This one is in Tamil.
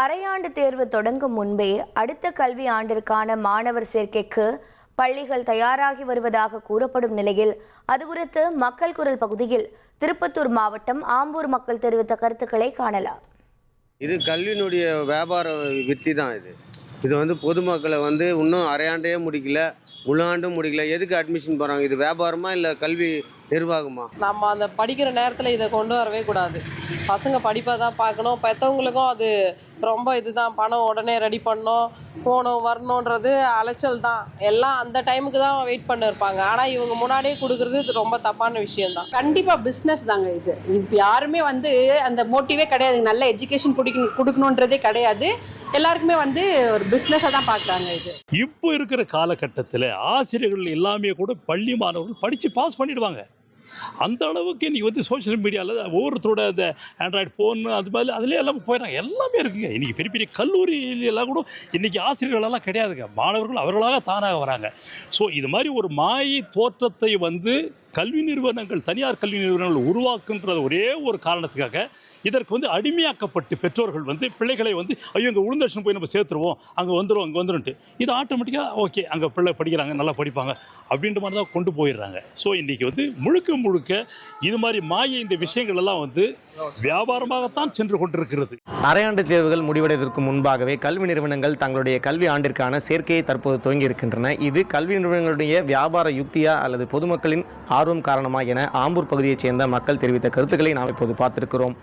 அரையாண்டு தேர்வு தொடங்கும் முன்பே அடுத்த கல்வி ஆண்டிற்கான மாணவர் சேர்க்கைக்கு பள்ளிகள் தயாராகி வருவதாக கூறப்படும் நிலையில் அது குறித்து மக்கள் குரல் பகுதியில் திருப்பத்தூர் மாவட்டம் ஆம்பூர் மக்கள் தெரிவித்த கருத்துக்களை காணலாம். இது கல்வியினுடைய வியாபார வித்தி தான். இது பொதுமக்களை இன்னும் அரையாண்டே முடிக்கல, முழாண்டும் முடிக்கல. எதுக்கு அட்மிஷன் போகிறாங்க? இது வியாபாரமா இல்லை கல்வி நிர்வாகமா? நம்ம அந்த படிக்கிற நேரத்தில் இதை கொண்டு வரவே கூடாது. பசங்க படிப்பை தான் பார்க்கணும். பெற்றவங்களுக்கும் அது ரொம்ப இதுதான். பணம் உடனே ரெடி பண்ணணும், போகணும் வரணுன்றது அலைச்சல் தான். எல்லாம் அந்த டைமுக்கு தான் வெயிட் பண்ண இருப்பாங்க. ஆனால் இவங்க முன்னாடியே கொடுக்குறது இது ரொம்ப தப்பான விஷயம்தான். கண்டிப்பாக பிஸ்னஸ் தாங்க இது. இப்போ யாருமே அந்த மோட்டிவே கிடையாது, நல்ல எஜுகேஷன் கொடுக்கணுன்றதே கிடையாது. எல்லாருக்குமே ஒரு பிஸ்னஸை தான் பார்க்குறாங்க. இது இப்போ இருக்கிற காலகட்டத்தில் ஆசிரியர்கள் எல்லாமே கூட பள்ளி மாணவர்கள் படித்து பாஸ் பண்ணிடுவாங்க. அந்த அளவுக்கு இன்றைக்கி சோஷியல் மீடியாவில் ஒவ்வொருத்தரோட அந்த ஆண்ட்ராய்டு ஃபோன் அது மாதிரி அதிலே எல்லாம் போயிடறாங்க. எல்லாமே இருக்குங்க. இன்றைக்கி பெரிய பெரிய கல்லூரியெல்லாம் கூட இன்றைக்கி ஆசிரியர்களெல்லாம் கிடையாதுங்க. மாணவர்கள் அவர்களாக தானாக வராங்க. ஸோ இது மாதிரி ஒரு மாயை தோற்றத்தை கல்வி நிறுவனங்கள், தனியார் கல்வி நிறுவனங்கள் உருவாக்குன்ற ஒரே ஒரு காரணத்துக்காக இதற்கு அடிமையாக்கப்பட்டு பெற்றோர்கள் பிள்ளைகளை ஐயோ இங்கே உளுந்தர்ஷன் போய் நம்ம சேர்த்துருவோம், அங்கே வந்துடும்ட்டு இது ஆட்டோமேட்டிக்காக ஓகே அங்கே பிள்ளை படிக்கிறாங்க, நல்லா படிப்பாங்க அப்படின்ற மாதிரி தான் கொண்டு போயிடுறாங்க. ஸோ இன்றைக்கி முழுக்க இது மாதிரி மாய இந்த விஷயங்கள் எல்லாம் வியாபாரமாகத்தான் சென்று கொண்டிருக்கிறது. அரையாண்டு தேர்வுகள் முடிவடைவதற்கு முன்பாகவே கல்வி நிறுவனங்கள் தங்களுடைய கல்வி ஆண்டிற்கான சேர்க்கையை தற்போது துவங்கி இருக்கின்றன. இது கல்வி நிறுவனங்களுடைய வியாபார யுக்தியா அல்லது பொதுமக்களின் ஆர்வம் காரணமா என ஆம்பூர் பகுதியைச் சேர்ந்த மக்கள் தெரிவித்த கருத்துக்களை நாம் இப்போது பார்த்திருக்கிறோம்.